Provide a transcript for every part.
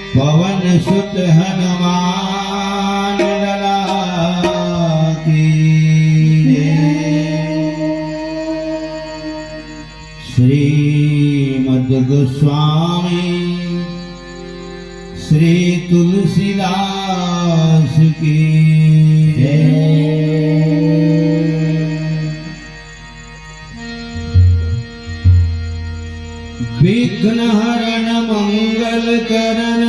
पवन सुत हनुमान लला की श्रीमद् गोस्वामी श्री तुलसीदास की विघ्न हरण मंगल करण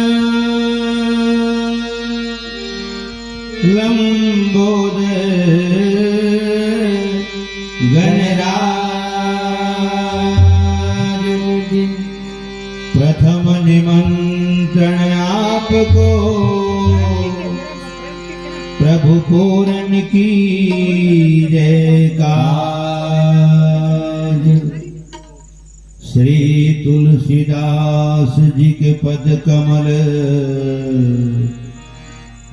लंबोदर गणराज प्रथम निमंत्रण आपको प्रभु पूरन की जयकार। श्री तुलसीदास जी के पद कमल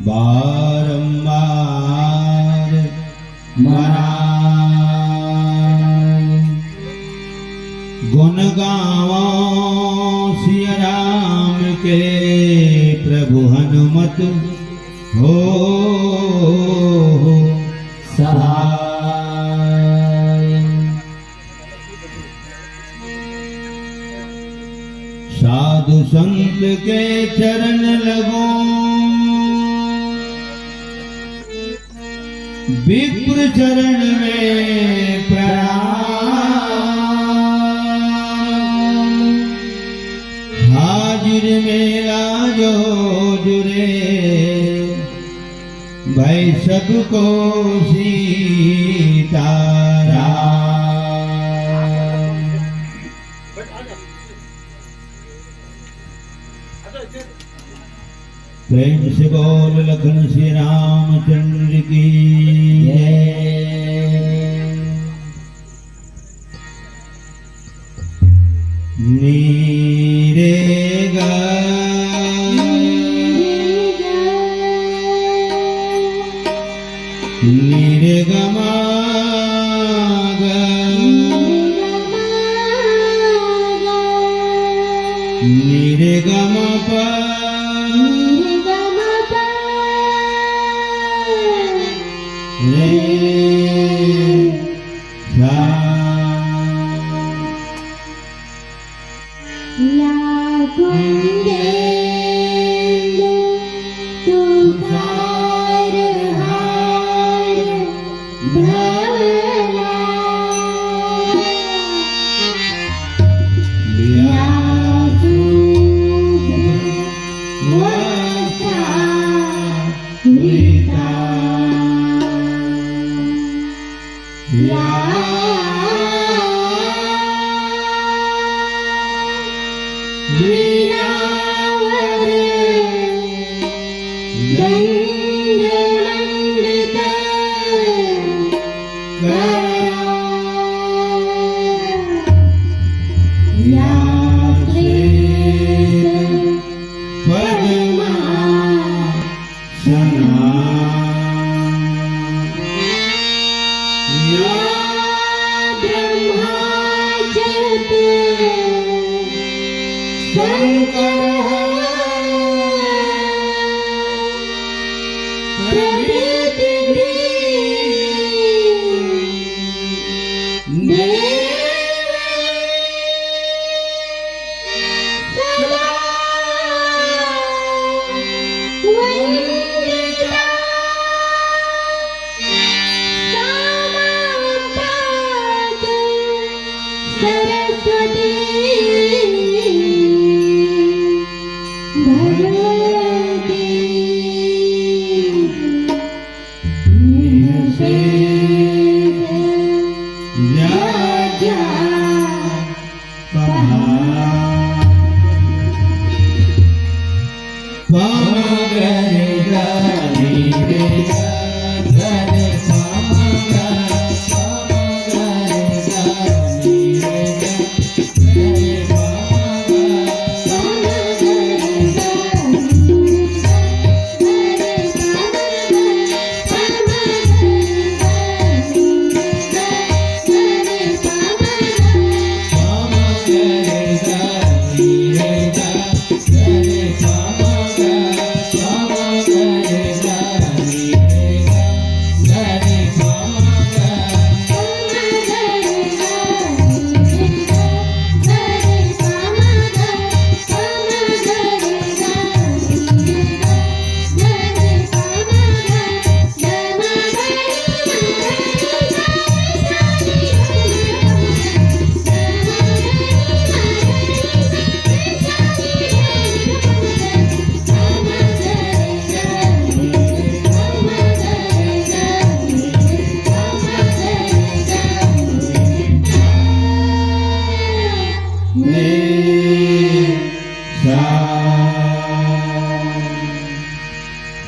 बारंबार मनाए, गुण गावो सिया राम के प्रभु हनुमत हो सहाय। साधु संत के चरण लगो विप्र चरण में प्रणाम। हाजिर मेला जो जुरे भाई सबको सीताराम। प्रेम से बोल लखन श्री रामचंद्र की जय। नीरे गा नीरे गमा नीरे गमा पा Hare Rama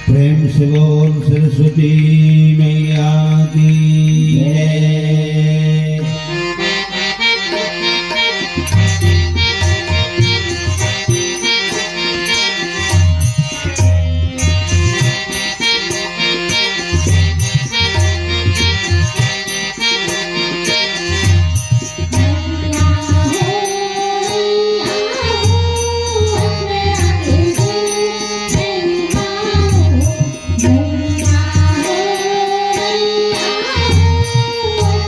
प्रेम से बोल सरस्वती मैया की जय। Oh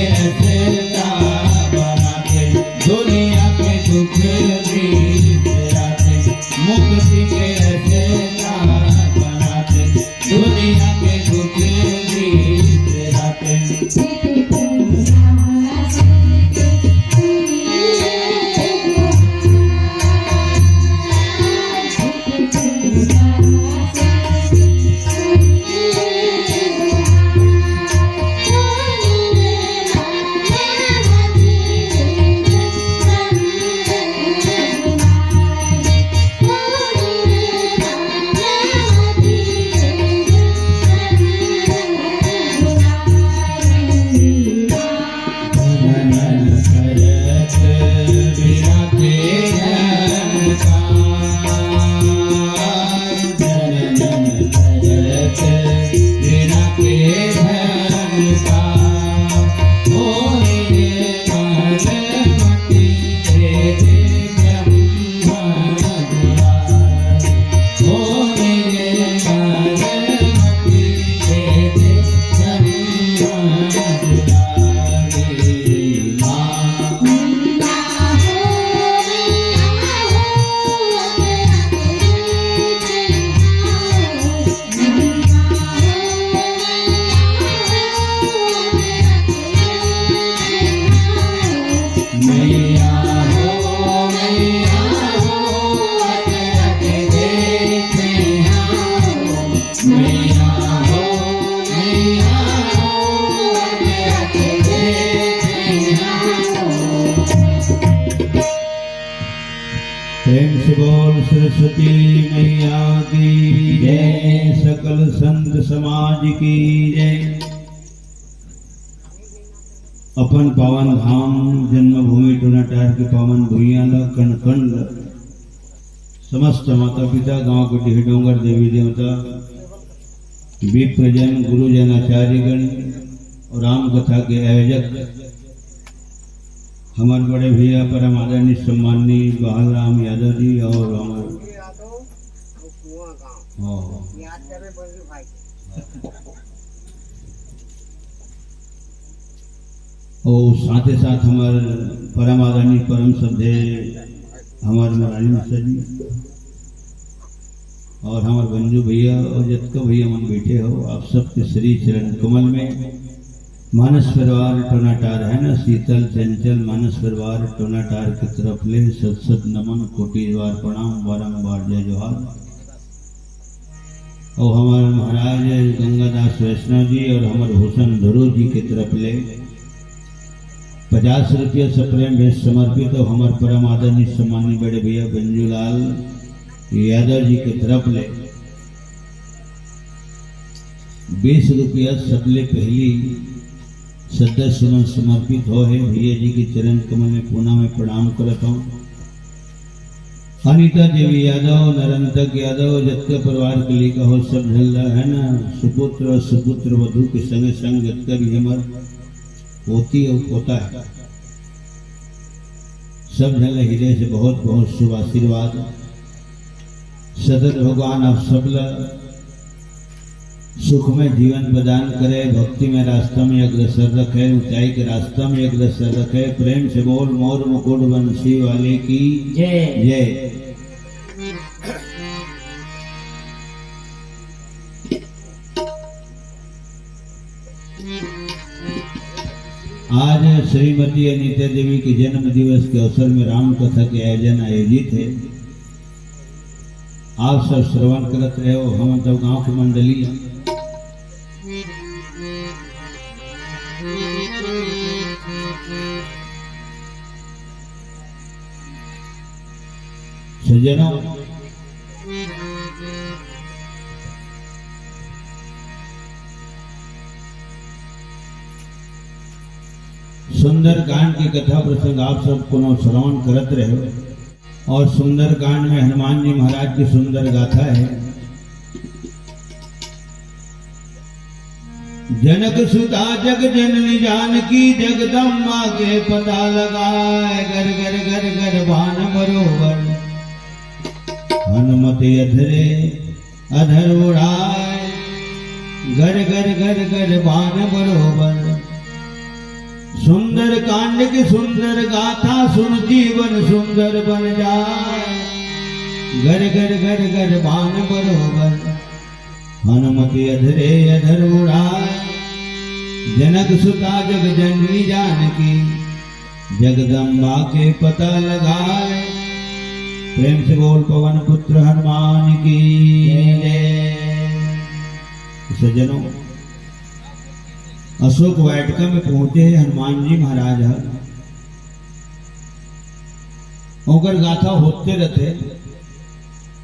ऐसे बनाते, दुनिया के दुख बिसराते, मुक्ति के ऐसे बनाते, दुनिया के दुख बिसराते। प्रेम से बोल सरस्वती मैया की जय, सकल संत समाज की जय। अपन पावन धाम जन्मभूमि टोनाटार के पावन भूइयाला कण कण समस्त माता पिता, गांव के ढेर डोंगर, देवी देवता, विप्रजन, गुरुजन, आचार्यगण और राम कथा के आयोजक हमारे बड़े भैया परम आदरणीय सम्माननीय बहालराम यादव जी और हमारे और साथ ही साथ हमारे परम आदरणीय परम श्रद्धे हमारे महारानी मिश्रा जी और हमारे बंजू भैया और जतका भैया मन बैठे हो, आप सबके श्री चरण कमल में मानस परिवार टोनाटार है ना, शीतल चंचल मानस परिवार टोनाटार की तरफ ले सत सत नमन, कोटि बार प्रणाम, बारंबार जय जोहार। और हमारे महाराज गंगादास वैष्णव जी और हमारे भूषण धुरु जी की तरफ ले 50 रुपया सप्रेम भेंट समर्पित और हमारे परम आदरणीय सम्माननीय बड़े भैया बंजूलाल यादव जी की तरफ ले 20 रुपया सबले पहली सदस्य में समर्पित हो है। भैया जी के चरण कमल में पुनः में प्रणाम करता हूँ। अनिता देवी यादव, नरंतक यादव, जतका परिवार के लिए कहो सब झल्ला है ना, सुपुत्र और सुपुत्र वधु के संग संग जतका भी हमार पोती और पोता है, सब झल्ला हृदय से बहुत बहुत शुभ आशीर्वाद। सदर भगवान आप सबला सुख में जीवन प्रदान करे, भक्ति में रास्ता में अग्रसर रखे, ऊंचाई के रास्ता में अग्रसर रखे। प्रेम से बोल मोर मुकुट बंसी वाले की जय जय। आज श्रीमती अनीता देवी के जन्म दिवस के अवसर में राम कथा के आयोजन आयोजित है। आप सब श्रवण करते रहे हो। हम तो गांव की मंडली सज्जनों, सुंदर कांड की कथा प्रसंग आप सब को श्रवण करत रहे और सुंदर कांड में हनुमान जी महाराज की सुंदर गाथा है। जनक सुता जग जननी जानकी, जगदम्बा के पता लगाए, घर घर घर घर भान बरोबर, हनुमत अधरे अधर उड़ाए, घर घर घर घर भान बरोबर, सुंदर कांड की सुंदर गाथा सुन जीवन सुंदर बन जाए। घर घर घर घर बान बरोबर हनुमति अधरे अधर उड़ाए। जनक सुता जग जननी जानकी जगदम्बा के पता लगाए। प्रेम से बोल पवन पुत्र हनुमान की जय। सज्जनों, अशोक वाटिका में पहुंचे हैं हनुमान जी महाराज। ओकर गाथा होते रहते,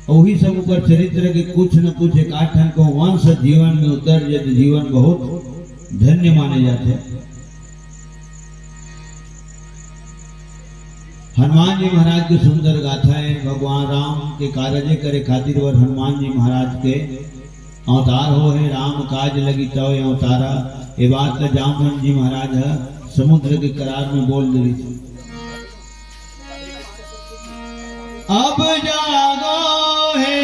वही सब ऊपर चरित्र के कुछ न कुछ एक आठन को वंश जीवन में उतर जाते, जीवन बहुत धन्य माने जाते। हनुमान जी महाराज की सुंदर गाथाएं, भगवान राम के कार्य करे खातिर और हनुमान जी महाराज के अवतार हो है। राम काज लगी तो अवतारा। ये बात का जामवन जी महाराज है समुद्र के करार में बोल दी थी। अब जागो है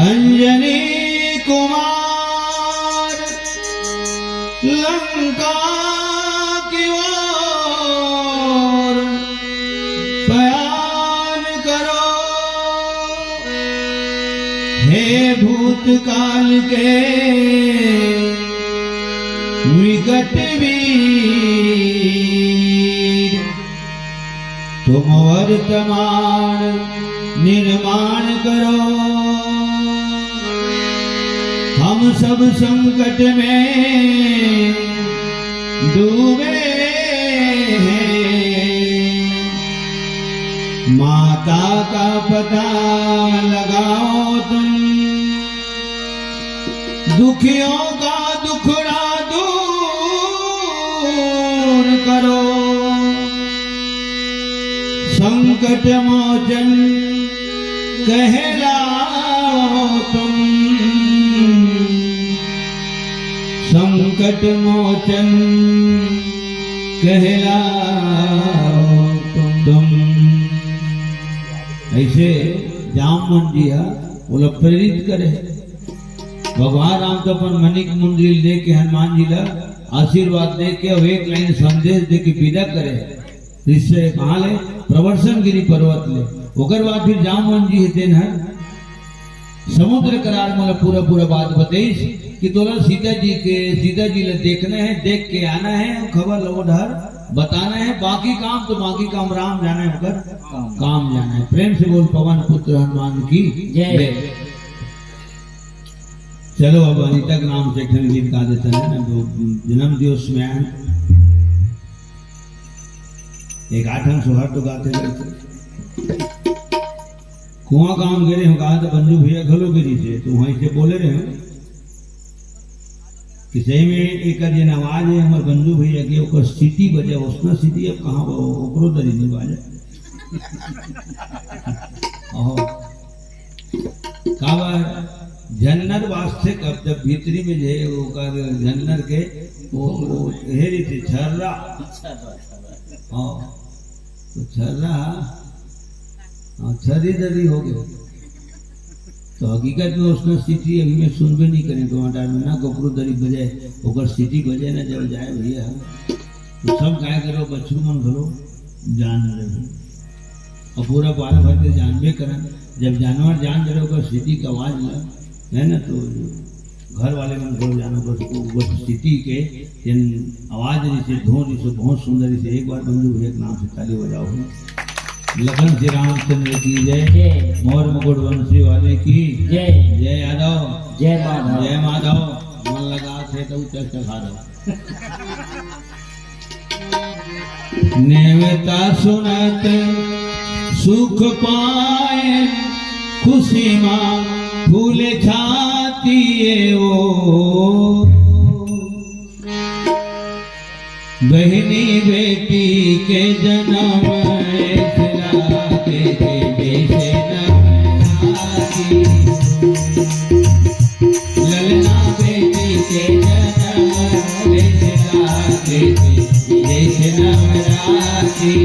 अंजनी कुमार लंका की ओर बयान करो। हे भूतकाल के विकट वीर, तुम वर्तमान निर्माण करो। हम सब संकट में डूबे हैं। माता का पता लगाओ तुम, दुखियों का दुखड़ा दूर करो। संकट मोचन कहलाओ तुम, संकट मोचन कहलाओ तुम। ऐसे जामवन जी बोला प्रेरित करे। भगवान राम तो अपन मणिक मुंद्रिल दे के हनुमान जी ला आशीर्वाद दे के और एक लाइन संदेश दे के विदा करे। इससे कहा ले प्रवर्षण गिरी पर्वत ले। ओकर बाद फिर जामवन जी हेते न समुद्र करार में पूरा पूरा बात बताइस कि तोला सीता जी ले देखना है, देख के आना है, खबर लो ढर बताना है। बाकी काम राम जाना है, होकर काम जाना है। प्रेम से बोल पवन पुत्र हनुमान की जय। चलो अब अनिता के नाम से एक गीत गा देता है ना, जो जन्म दिवस में आए एक आठन सोहर तो गाते रहते। कुआं काम गिरे हो कहा तो बंधु भैया घलो गिरी थे तो वहीं से बोले रहे हो कि सही में एक जन आवाज है हमारे बंधु भैया के ओकर स्थिति बजे उसना स्थिति अब कहाँ ओकरो दरी नहीं बाजे काबर जन्नत वास्ते कब जब भीतरी में जे ओकर जन्नत के वो हेरी थी छर्रा। हाँ तो छर्रा छरी दरी हो गए तो हकीकत में उसका स्थिति अभी में सुनबे नहीं करें तो में ना कपड़ो दरी बजाए ओकर स्थिति बजे ना जब जाए भैया तो सब काय करो बच्चों मन भलो जान रहे और पूरा बारह भर के जानबे करें। जब जानवर जान रहे ओकर स्थिति का आवाज ला है ना तो घर वाले मन को जानो बस स्थिति के आवाज जैसे धोन जैसे बहुत सुंदर से एक बार बंधु भैया के नाम से ताली बजाओ। लखन श्री रामचंद्र की जय, मोर मुकुट वंशी वाले की जय। जय यादव, जय माधव, जय माधव। मन लगा थे तो चखा दो। नेवता सुनत सुख पाए, खुशी मां फूल छाती ओ। बहनी बेटी के जन्म ललना बेटी के जन्म राशि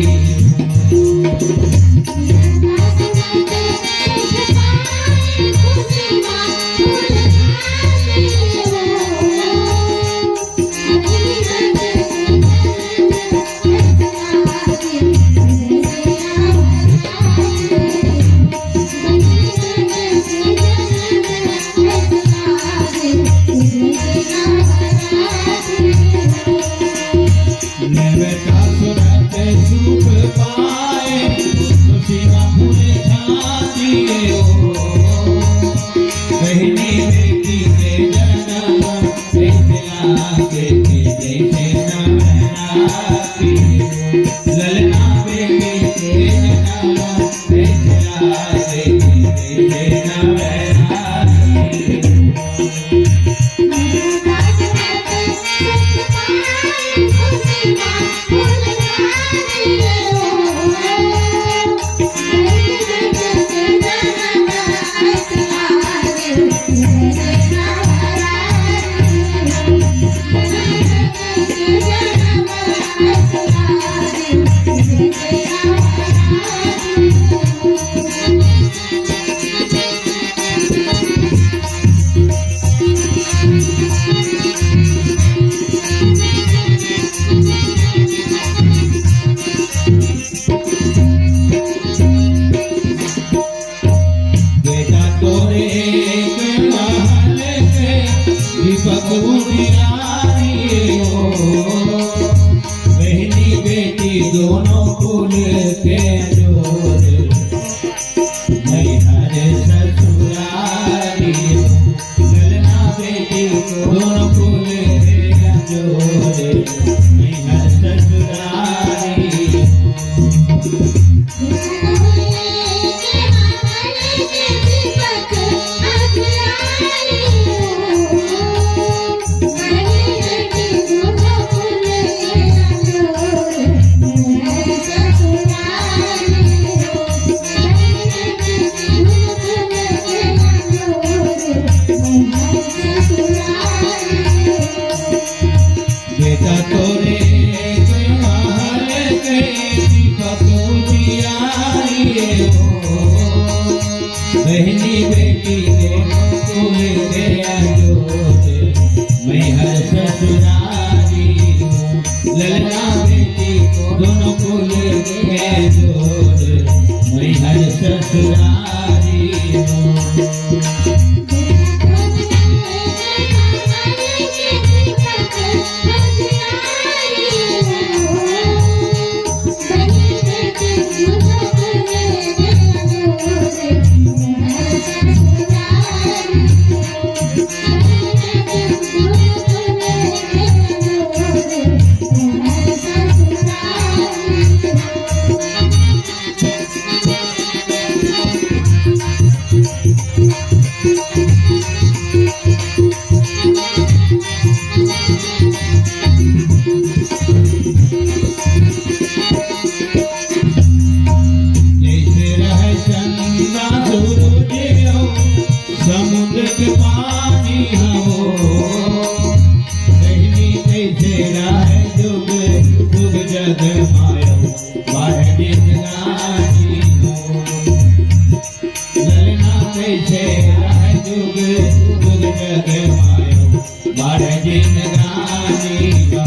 दोनों कुल के जोड़े मैहर ससुरारी ललना बेटी दोनों कुल के जोड़े मैहर ससुरारी बेटा तोरे महल के दीपक उजियारी हो बहनी बेटी दोनों कुल के जोड़े मैहर ससुरारी ललना बेटी दोनों कुल के जोड़े मैहर ससुरारी समुद्र के पानी हो कहनी कैसे राह जुग जुग जग मायो बाढ़ जिंदगानी हो ललना कैसे राह जुग जुग जग मायो बाढ़ जिंदगानी हो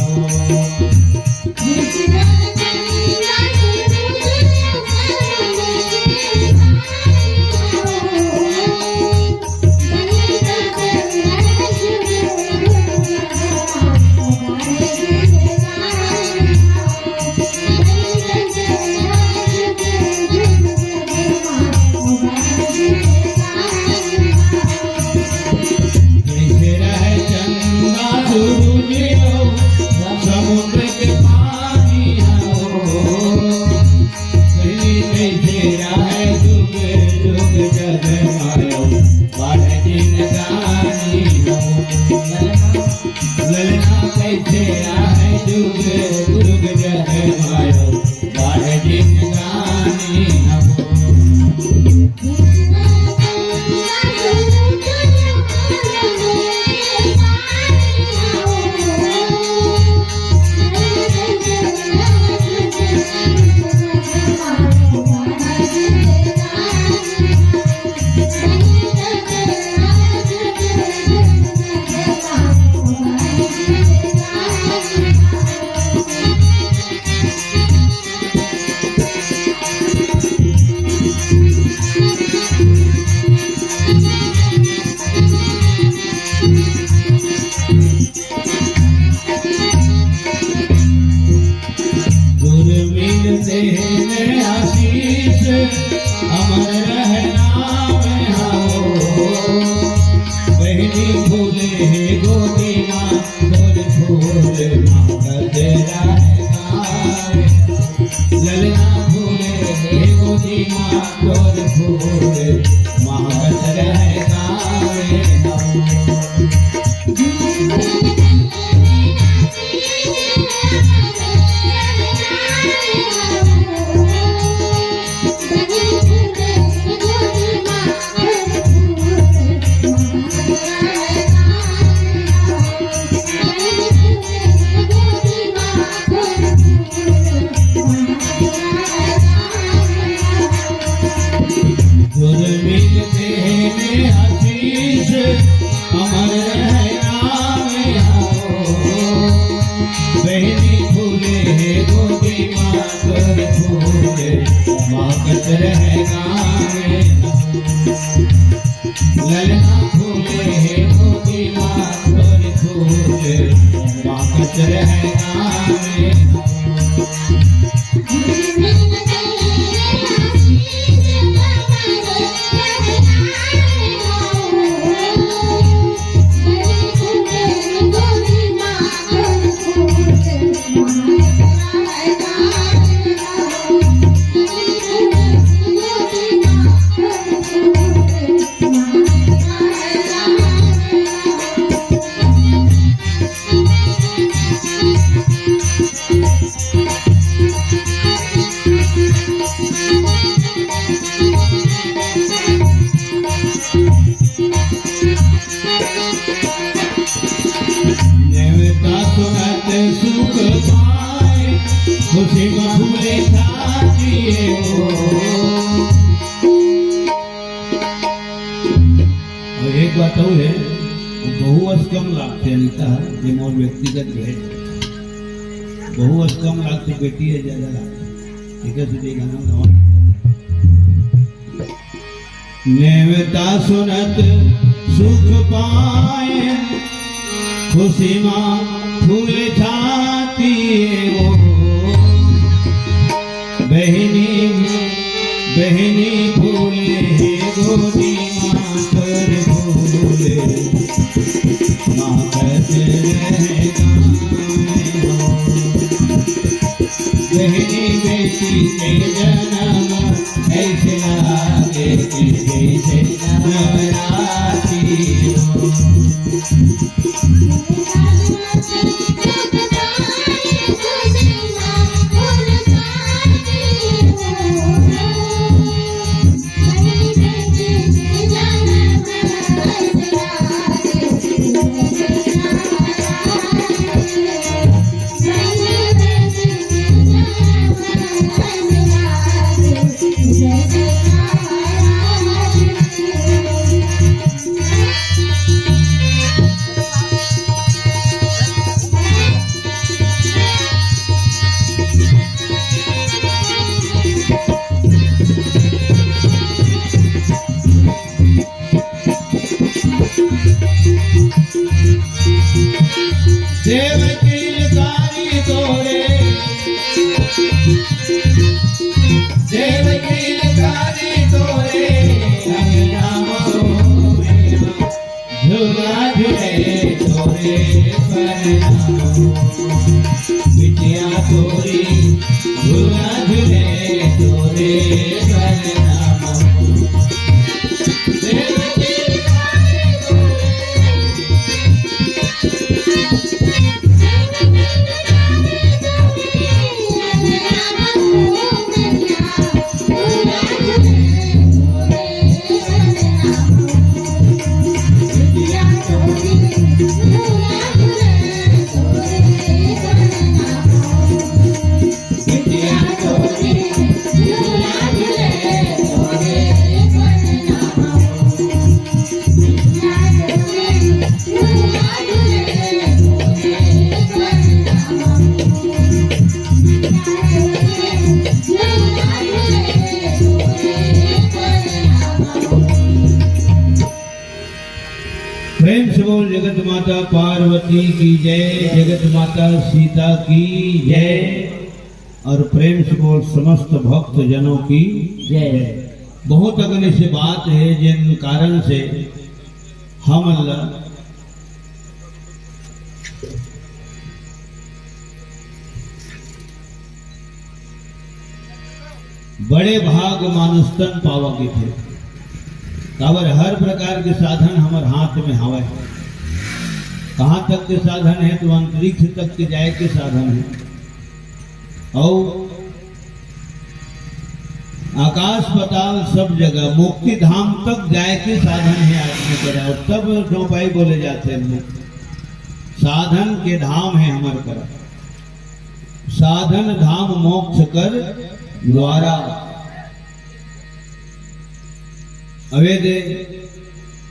ललना फूले है मोती माँ तोर फूले माँ कचर है गाने खुशी मधुरे छातिए हो। और एक बात और है, बहुवच कम लागते अनिता ये मोर व्यक्तिगत भेंट बहुवच कम लागते बेटी है ज्यादा लागते ठीक है सुधी गाना नेवता सुनत सुख पाए खुशी माँ फूल छाती वो बहनी बहनी फूले है गोदी माँ कर फूले माँ कहते बहनी बेटी के जन्म ऐसे लागे जैसे नवरात्रि प्रेम से बोल जगत माता पार्वती की जय, जगत माता सीता की जय। और प्रेम से बोल समस्त भक्त जनों की जय। बहुत अगले से बात है जिन कारण से हम अल्लाह बड़े भाग मानुस्तन पावके थे। काबर हर प्रकार के साधन हमारे हाथ में हवा है। कहाँ तक के साधन है तो अंतरिक्ष तक के जाए के साधन है और आकाश पाताल सब जगह मुक्ति धाम तक जाए के साधन है आदमी करा। और तब चौपाई बोले जाते हैं साधन के धाम है हमारे करा। साधन धाम मोक्ष कर द्वारा। अवेदे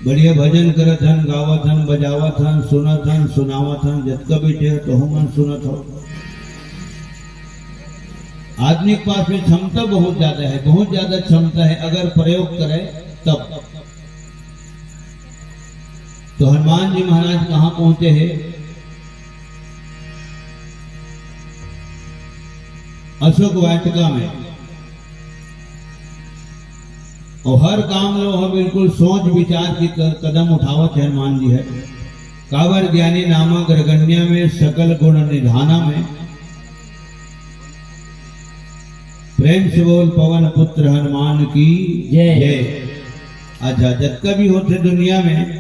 बढ़िया भजन करत हन, गावत हन, बजावत हन, सुनत हन, सुनावत हन। जतका बैठे तो हम सुनत हो। आदमी के पास में क्षमता बहुत ज्यादा है, बहुत ज्यादा क्षमता है। अगर प्रयोग करे तब तो हनुमान जी महाराज कहाँ पहुंचे हैं? अशोक वाटिका में। और हर काम लो है बिल्कुल सोच विचार की कदम उठावत है हनुमान जी है। कावर ज्ञानी नामक अग्रगण्य में सकल गुण निधाना में। प्रेम से बोल पवन पुत्र हनुमान की जय। अच्छा, जब कभी होते दुनिया में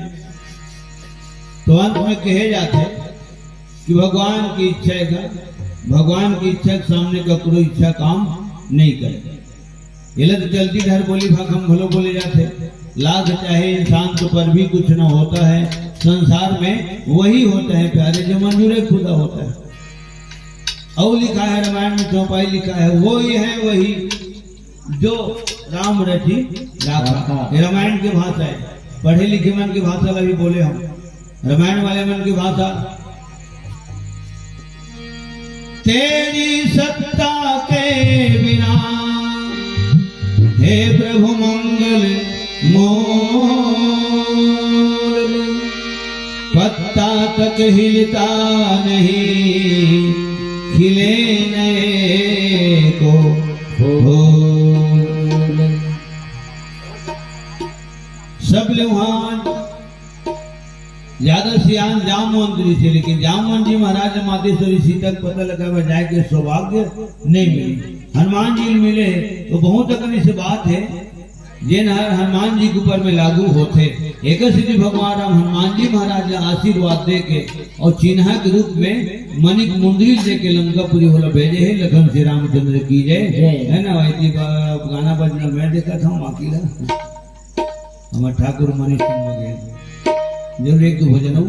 तो अंत में कहे जाते कि भगवान की इच्छा है, भगवान की इच्छा के सामने का कोई इच्छा काम नहीं करे। ये तो चलती ढर बोली भाग हम भलो बोले जाते। लाख चाहे इंसान तो पर भी कुछ न होता है, संसार में वही होता है प्यारे जो मंजूर खुदा होता है। और लिखा है रामायण में, चौपाई लिखा है, वो ही है वही जो राम रची राखा। रामायण की भाषा है, पढ़े लिखे मन की भाषा लगी बोले हम, रामायण वाले मन की भाषा। तेरी सत्ता के बिना हे प्रभु मंगल मोल, पत्ता तक हिलता नहीं, खिले नए को फूल। सब लोहान ज्यादा सियान जामवंत जी से, लेकिन जामवंत जी महाराज ने मातेश्वरी सीता को पता लगा बजाय के सौभाग्य नहीं मिली। हनुमान जी मिले तो बहुत अकनी से बात है जिन हनुमान जी के ऊपर में लागू होते। एक सिद्धि भगवान राम हनुमान जी महाराज ने आशीर्वाद दे के और चिन्ह के रूप में मणिक मुंदरी दे के लंकापुरी होला भेजे है। लखन श्री रामचंद्र की जय, है ना भाई। गाना बजना मैं देखा था माकीला हमारे ठाकुर मनीष सिंह बघेल जरूर एक दो भजन हो।